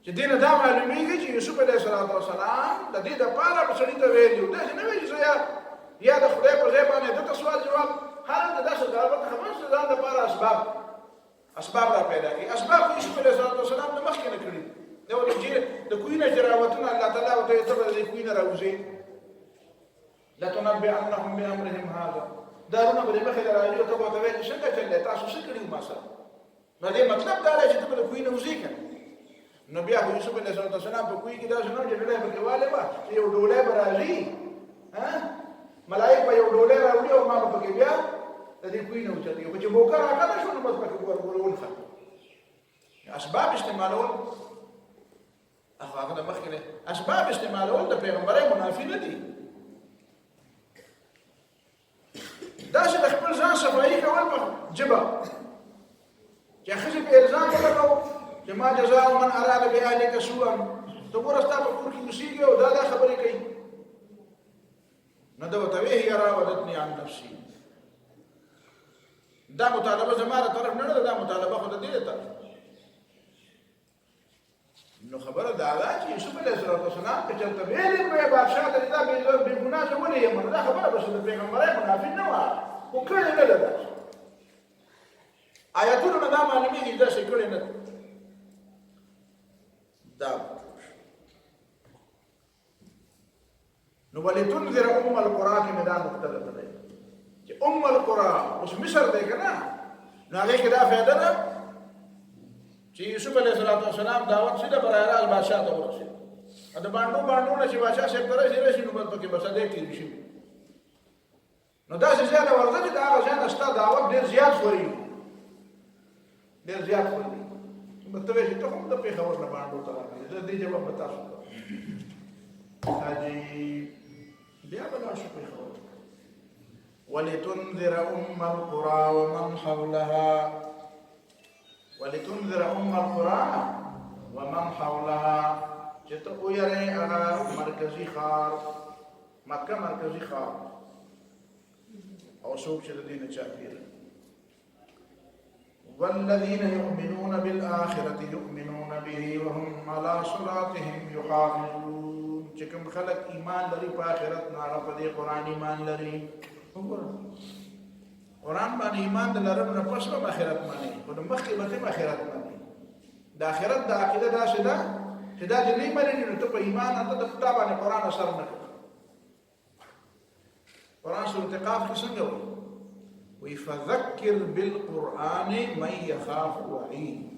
A: چې دینه دا معلومیږي چې یوسف علیه السلام د دې د پاره په سړی ته ویلو دا نه ویل چې یا د خدای په ځای باندې د سوال جواب هر د داسې غلط خبره چې ځان د پاره اسباب را پیدا کی اسباب یوسف علیه السلام د مخکې نه کړی دا ولې چې د کوینه جراوتونه الله تعالی او ته د کوینه راوځي لا تنبئنهم بامرهم هذا دارونه به مخې راځي ته به ویل څنګه چلې تاسو څه کړیو ما سره نو دې مطلب دا دی چې ته د کوینه وځي کنه نو بیا یوسف علیه السلام په کوی کې دا څنګه چې ډولې په کېواله و چې یو ډولې برازي ها ملائک به یو ډولې راوړي او ما په کې بیا د دې کوی نه وچتي او چې موکر راکړه شو نو بس په ورول ښه اسباب استعمالول هغه د مخکې اسباب استعمالول د پیغمبري منافي نه دي دا چې خپل ځان صفایي کول په جبا چې خځې په الزام ولګو چې ما جزاء من اراد باهلك سوءا ته ورستا په کور کې مسیږي او دا خبرې کوي نو دا وتوي هي راودتني عن نفسي دا مطالبه زماره طرف نه ده دا مطالبه خو د دې طرف نو خبره دا ده چې یوسف علیه السلام چې چلته ویلې په بادشاہ د دې به ګناه ولې یې منه دا خبره بس د پیغمبري منافق نه و او کړي نه ده آیاتونه دا معلومیږي دا څه کړي نه دا نو ولتنذر القرى کې میدان مختلف دی چې القرى اوس مصر دی کنه نو هغه کې دا فائدہ ده چې یوسف علیه السلام دعوت شیده برای راز بادشاہ ته ورسېد دا باندې نه چې بادشاہ صاحب ته راشي نو په کې بس دې کې شي نو دا چې زیاده ورته چې دا غزان استا دعوت ډیر زیات خوري ډیر زیات خوري مطلب چې ته هم د پیښور نه باندې ته راغلی زه دې جواب بتاسو حاجی بیا بلا شو پیښور ولتنذر أم القرى ومن حولها ولتنذر أم القرى ومن حولها جتو يري أنا مركزي خار مكة مركزي خار أو سوق شديد شافير والذين يؤمنون بالآخرة يؤمنون به وهم على صلاتهم يحافظون چکم خلق ایمان لري په آخرت نه په دې قرآن ایمان لري قرآن باندې ایمان د لرم نه پس په آخرت باندې په مخکې به آخرت باندې د آخرت د عقیده دا شدا چې دا دې نه مری نو ته په ایمان ته د خدای باندې قرآن اثر نه کوي قرآن سورۃ قاف کې څنګه وي فذكر بالقرآن من يخاف وعيد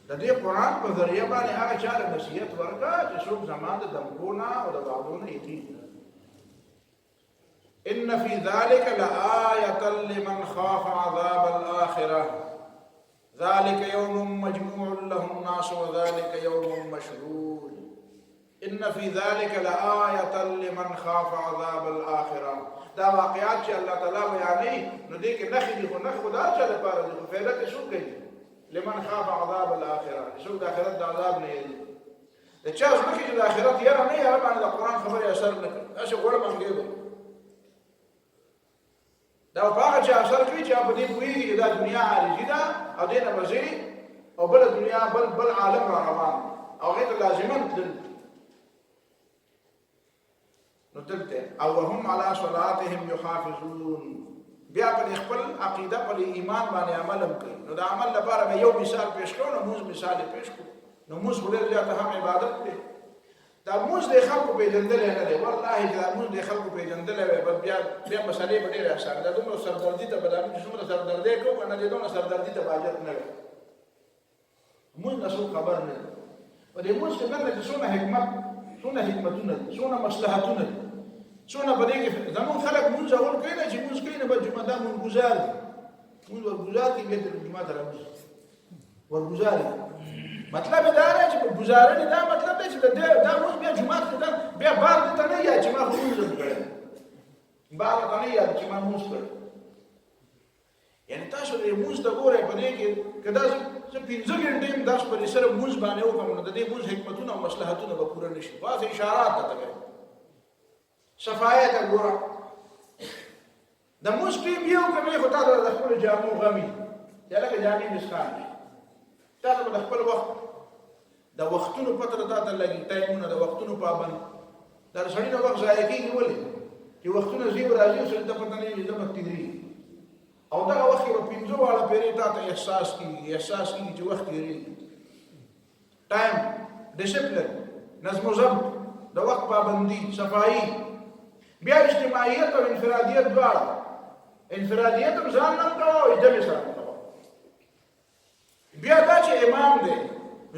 A: د دې قرآن په ذریعہ باندې هغه چاله نصیحت ورکا چې څوک زمانه د دمکونه او د بعضونو یقین ان في ذلك لآية لمن خاف عذاب الآخرة ذلك يوم مجموع له الناس وذلك يوم مشهود ان في ذلك لآية لمن خاف عذاب الآخرة دا واقعات چې الله تعالی بیانوي نو دې کې نخې دي خو نخ خدا چا لپاره دي خو فایده ته شو کوي لمن خاف عذاب الاخره شو د اخرت د عذاب نه یې د چا ځکه چې د اخرت یاره نه یاره باندې د قران خبرې اثر نه کوي اشه ګوره باندې دا په هغه چې اثر کوي چې په دې پوهیږي دا دنیا عارضی ده او دې نه بځي او بل دنیا بل عالم را روان او غیر لازمان تل نو دلته او هم على صلاتهم يحافظون بیا په خپل عقیده په ایمان باندې عمل کوي نو دا عمل لپاره به یو مثال پیش کړو نو موږ مثال پیش کړو نو موږ ولر ځاته هم عبادت دی دا موږ د خلکو په جندل نه دی والله دا موږ د خلکو په جندل بیا مسالې په ډیر اسان دا دومره سردردي ته بدل چې څومره سردردي کوو نه دې دومره سردردي ته باجت نه موږ نسو خبر نه په دې موږ څنګه چې څونه حکمتونه څونه مصلحتونه څونه بده کې زمون خلک مونږ اول کوي نه چې مونږ کوي نه به جمعه دا مونږ گزار دي مونږ ورګزار کې به د جمعه راوځي ورګزار مطلب دا نه چې گزارنه دا مطلب دی چې دا مونږ بیا جمعه ته بیا بار ته نه یا چې ما مونږ کړل بار ته نه یا چې ما مونږ کړل یعنی تاسو دې مونږ ته ګورئ په دې کې کدا چې 15 غنټې داس پر سره مونږ باندې وکړو نو د دې مونږ حکمتونه او مصلحتونه به پوره نشي واځي اشارات ته صفایت ګوره د مسلم یو کوي خو تاسو د خپل جامو غمي یا لکه جامې مسخان تاسو د خپل وخت د وختونو پتر ته لګي ټایمونه د وختونو پابند در سړی د وخت ضایع کیږي ولې چې وختونه زیب راځي او څه د پته نه وي د وخت دی او دا وخت په 15 والا پیری ته احساس کیږي چې وخت دی ټایم ډیسپلین نظم و ضبط د وخت پابندي صفائی بیا اجتماعیت او انفرادیت دواړه انفرادیت هم ځان نه کوو او جمع سره کوو بیا دا چې امام دی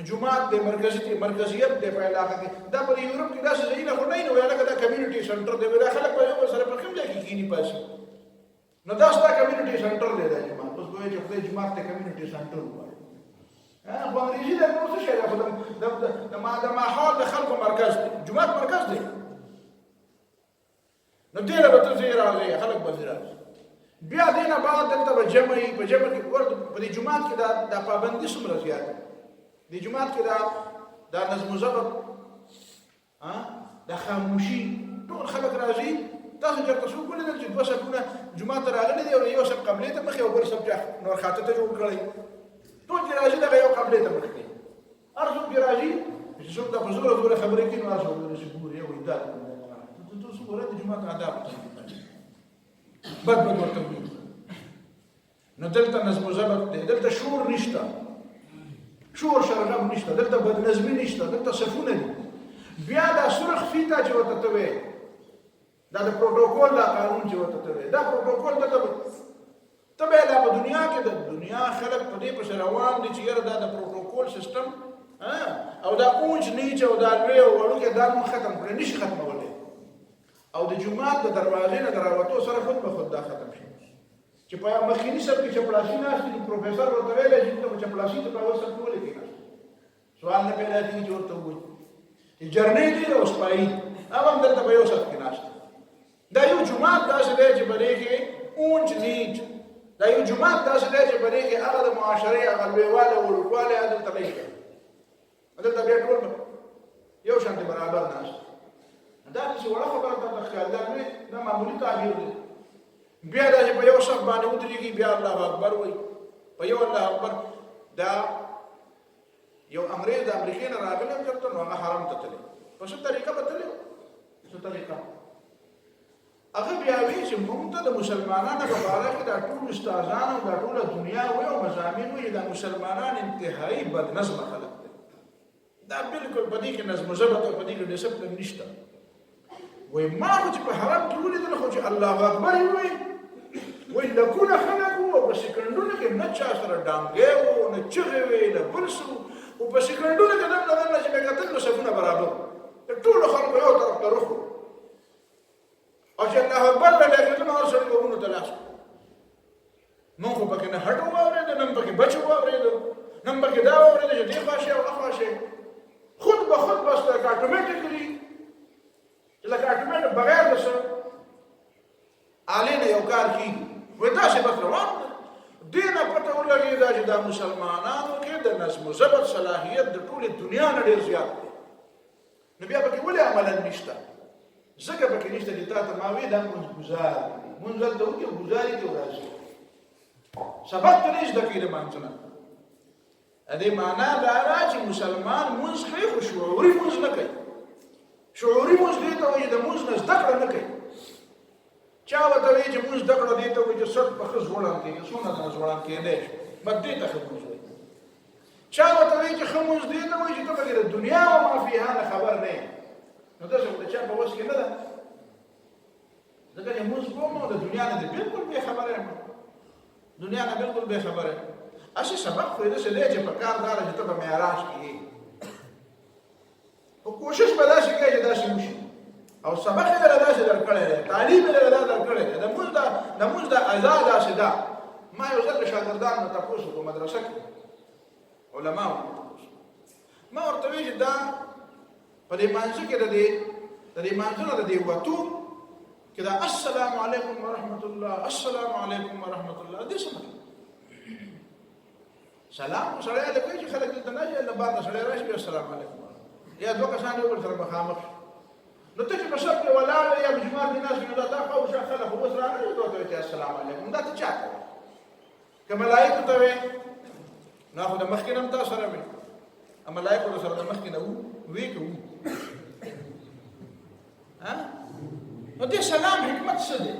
A: جمعات دی مرکزیت دی په علاقه کې دا په یورپ کې داسې ځایونه خو نه وي نو لکه دا کمیونټي سنټر دی دا خلک په یو سره په کوم ځای کې کینی پاسي نو دا ستا کمیونټي سنټر دی دا جمعات اوس ګویا چې خدای جمعات ته کمیونټي سنټر وایي خو انګریزي دا نو څه شی دا د ماحول د خلکو مرکز دی جمعات مرکز دی نو دیره به ته ځای راځي خلک به ځای راځي بیا دینه بعد دلته به جمع کې په دې جمعات کې دا پابندي څومره زیات دی جمعات کې دا نظم و ضبط دا خاموشي ټول خلک راځي تاسو چې تاسو کولی چې دوه صفونه جمعات راغلي دی او یو صف قبلې ته مخې او بل صف نور خاطر ته جوړ کړی ټول چې راځي دا یو قبلې ته مخې هر څوک چې راځي چې څوک د فزوره خبرې کوي نو تاسو ورسې ګوري یو دا ورته جمعه آداب بد ورته وي نو دلته نظم و ضبط دی دلته شور نشته شور شرغم نشته دلته بد نظمي نشته دلته صفونه دي بیا دا سرخ فیتا چې وته ته وي دا د پروتوکول دا قانون چې وته ته وي دا پروتوکول ته لا په دنیا کې د دنیا خلک په دې په روان دي چې یره دا د پروتوکول سیستم او دا اونج نیچ او دا لوی او ورکه دا مو ختم کړی نشي ختمولای او د جمعات د دروازې نه دراوته سره خود دا ختم شي چې په مخکینی سر کې چپړاسي نه استي پروفیسور ورته ویل چې ته چپړاسي ته په وسط کولې کې سوال نه پیدا کیږي چې ورته وایي چې جرنې دی او سپایي هغه هم دلته په یو سات کې ناشته دا یو جماعت داسې دی چې پدې کې اونچ نیچ دا یو جماعت داسې دی چې پدې کې هغه د معاشرې هغه لویوالی وړوکوالی هلته نه شته هلته بیا ټول یو شانتې برابر ناست دا داسې وړه خبره درته ښکاري دا معمولي تعبیر دی بیا دا چې په یو صف باندې ودرېږي بیا الله اکبر وایي په یو الله اکبر دا یو انګریز د امریکې نه راغلی و چېرته نو هغه حرم ته تللی په څه طریقه به تللی څه طریقه هغه بیا وایي چې موږ ته د مسلمانانو په باره کې دا ټول استادان او دا ټوله دنیا وایي او مضامین وایي دا مسلمانان انتهایي بدنظمه خلک دی دا بلکل په دې کې نظم و ضبط او په دې کې ډسپلین نشته وایي ما خو چې په حرم کې ولیدل خو چې الله اکبر یې وایي وایي لکونه خلک وو او په سکندونو کې نه چا سره ډانګې وو نه چغې وې نه بل څه او په سکندونو کې دم نه چې مې کتل نو صفونه برابر د ټولو خلکو یو طرف ته رخ او چې الله اکبر به ډېر نو سره وګونو ته لاس نو خو پکې نه هټو واورېده نن پکې بچو واورېده نن پکې دا واورېده چې دې خواشه او خواشه خود به خود بس لکه اټومیټیکلی لکه اټومیټ بغیر د څه آلې نه یو کار کېږي وایي داسې بس روان دې نه پته ولګېده چې دا مسلمانانو کې د نظم و ضبط صلاحیت د ټولې دنیا نه ډېر زیات دی نو بیا پکې ولې عملا نشته ځکه پکې نشته چې تا ته ما وایي دا مونځ ګزار مونځ دلته وکړي او ګزاري کې ورځي سبق ته نه زده کوي د مانځه نه دې معنا دا ده چې مسلمان مونځ کوي خو شعوري مونځ نه کوي شعوري مونځ دې ته وایي د مونځ نه زده کړه نه کوي چا ورته وایي چې مونځ زده کړه دې ته وایي چې سټ په ښه ځوړان کېږي څومره دنه ځوړان کېدی شي بس دې ته ښه مونځ وایي چا ورته وایي چې ښه مونځ دې ته وایي چې ته پکې د دنیا او ما فیها نه خبر نه یې نو داسې خو د چا په وس کې نه ده ځکه چې مونځ کوم او د دنیا نه دې بلکل بې خبره یم دنیا نه بلکل بې خبره یم اصلي سبق خو یې داسې دی چې په کار دا ده چې ته په معراج کې یې خو کوشش به داسې کوي چې داسې وشي او سبق یې دله داسې درکړی دی تعلیم یې دله دا درکړی دی د مونځ د اذا داسې ده ما یو ځل د شاګردانو نه تپوس وکړو مدرسه کې علماو ما ورته وایي چې دا په دې مانځه کې د دې مانځه نه د دې وتو کې دا السلام علیکم ورحمت الله السلام علیکم ورحمت الله دې څه مطلب سلام سړی هلته کوي چې خلک دلته نه شي هلته بعد نه سړی راشي بیا السلام علیکم یا دوه کسان یو بل سره مخامخ نو ته چې په صف کې ولاړ یا په جومات کې ناست نو دا خو شا خلک اوس راغلي ته ورته وایي السلام علیکم دا ته چا کوي که ملایکو ته وایي نو خو د مخکې نه هم تا سره وي ملایکو سره د مخکې نه وی که وو نو دې سلام حکمت څه دی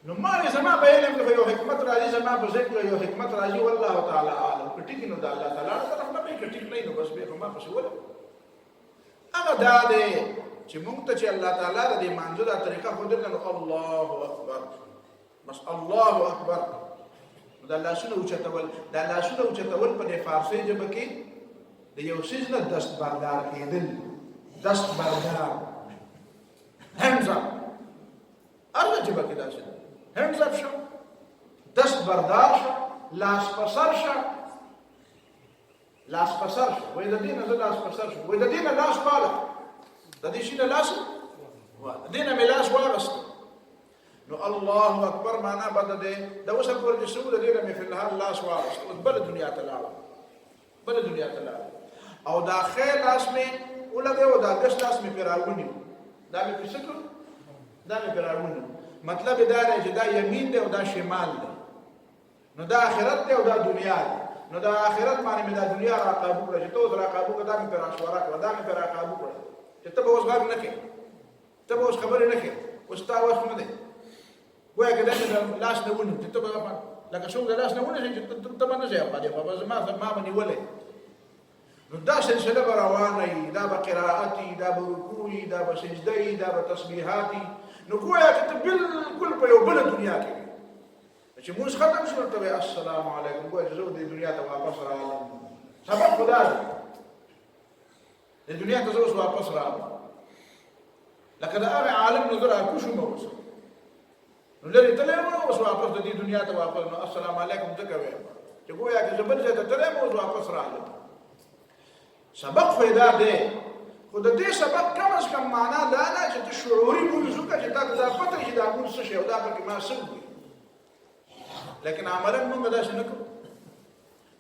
A: نو ما وی زما په علم کې یو حکمت راځي زما په ذکر یو حکمت راځي والله تعالی عالم که ټیک نو د الله تعالی طرف نه وي که ټیک نه نو بس بیا ما پسې ولم هغه دا دی چې موږ ته چې الله تعالی د دې مانځه دا طریقه ښودلې نو الله اکبر بس الله اکبر دا لاسونه اوچتول دا لاسونه اوچتول په دې فارسي ژبه کې د یو څیز نه دست بردار کېدل دست بردار hands up ارغه ژبه کې داسې hands up شو دست بردار شو لاس په سر شو لاس په سر شو وایي د دې نه زه لاس په سر شو وایي د دې نه لاس پاله د دې شي نه لاس د دې نه مې لاس واغست نو الله اکبر معنا بده ده دا اوس په ورته سعود دې نه په الحال لاس واغست بل دنیا ته لاړ بل دنیا ته لاړ او دا خیر لاس مې ولګه او دا ګس لاس مې پیراونی دا مې پښکو دا مې پیراونی مطلب دا دی چې دا یمین دی او دا شمال دی نو دا آخرت دی او دا دنیا دی نو دا آخرت باندې مې دا دنیا را قابو کړه چې ته اوس را قابو کړه دا مې پر اشواره کړه دا مې پر قابو کړه چې ته به اوس غږ نه کوې ته به اوس خبرې نه کوې اوس تا وخت نه دی ګویا که داسې لاس نه ونیو چې ته به لکه څوک د لاس نه ونیسي چې ته به نه ځې پاتې به زما به نیولی نو دا سلسله به روانه وي دا به قرائت وي دا به رکوع وي دا به سجده وي دا به تسبیحات وي نو ګویا که ته بلکل په یو بله دنیا کې وي چې مونځ ختم شو ورته وایي السلام علیکم ګویا چې زه دې دنیا ته واپس راغلم سبب خو دا دی دې دنیا ته زه اوس واپس راغلم لکه د هغې عالم نه زه راکوشم اوس نو لرې تللی وم اوس واپس د دې دنیا ته واپس نو السلام علیکم ځکه وایم چې ګویا که زه بل ځای ته تللی وم اوس واپس راغلم سبق خو یې دا دی خو د دې سبب کم از کم معنا دا ده چې ته شعوري مونځ وکړه چې تا ته دا پته چې دا مونځ څه شی او دا پکې ما څه وي. لیکن عملا مونږ داسې نه کوو.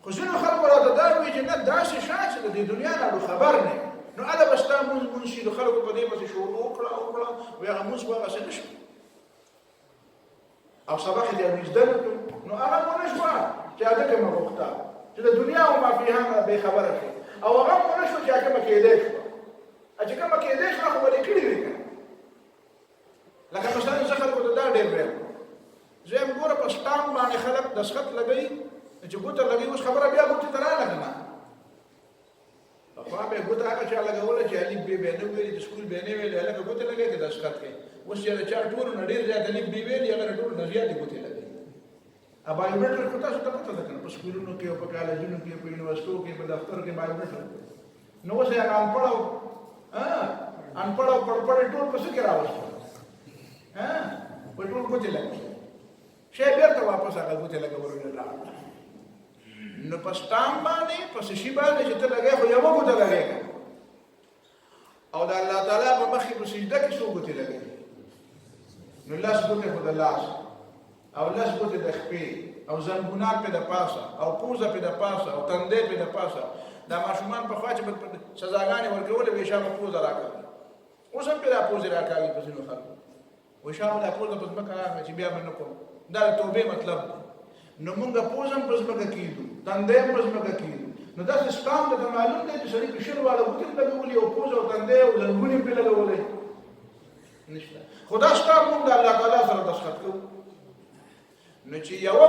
A: خو ځینو خلکو راته دا وایي چې نه داسې شی چې د دې دنیا نه خبر نه نو هله به ستا مونځ شي. د خلکو په دې پسې شعور وکړه وایي هغه مونځ به هغسې نه شو او سبق یې وجدان نو هغه مو نه شوه چې هدف یې مه غوښته چې د دنیا او ما فیها نه بېخبره شي او هغه مو نه شوه چې هغه کومه کېدی شوه چې کومه کېدی شوه خو به دې کړي وي که لکه مثلا زه خلکو ته دا ډېر وایم زه یم ګوره په سټامپ باندې خلک دستخط لګوي چې ګوته لګوي اوس خبره بیا ګوتې ته راغله که نه پخوا به یې ګوته هغه چا لګوله چې الف بې به نه ویلي د سکول به نه ویلي هلکه ګوتې لګوي که دستخط کوي اوس چې د چا ټولو نه ډېر زیات الف بې ویلي هغه نه ټولو نه زیاتې ګوتې لګوي. بایومیټرک خو تاسو ته پته ده که نه په سکولونو کې او په کالجونو کې په یونیورسټو کې په دفترو کې بایومیټرک نو اوس هغه انپړ او پړپړې ټول په څه کې راوستل په ټول ګوتې لګوي شی بېرته واپس هغه ګوتې لګولو نه لاړه. نو په سټامپ باندې په څه شي باندې چې ته لګوې خو یوه ګوته لګوې او د الله تعالی په مخ کې په سجده کې څو ګوتې لګوې نو لس ګوتې خو د لاس او لس ګوتې د خپې او زنګونات پې د پاسه او پوزه پې د پاسه او تندی پې د پاسه. دا ماشومان پخوا چې سزاګانې ورکولې وایي شا به پوزه راکاږي اوس هم پې دا پوزې راکاږي په ځینو خلکو وایي شا به دا پوزه په ځمکه راغله چې بیا به نه کوم. دا د توبې مطلب دی. نو مونږ پوز هم په ځمکه کېږدو تندی هم په ځمکه کېږدو نو داسې سټامپ درته معلوم دی چې سړي په شل واړه ګوتې لګولي او پوزه او تندی او زنګون یې پرې لګولی نشته. خو دا سټامپ مونږ د الله تعالی سره دستخط کوو نو چې یوه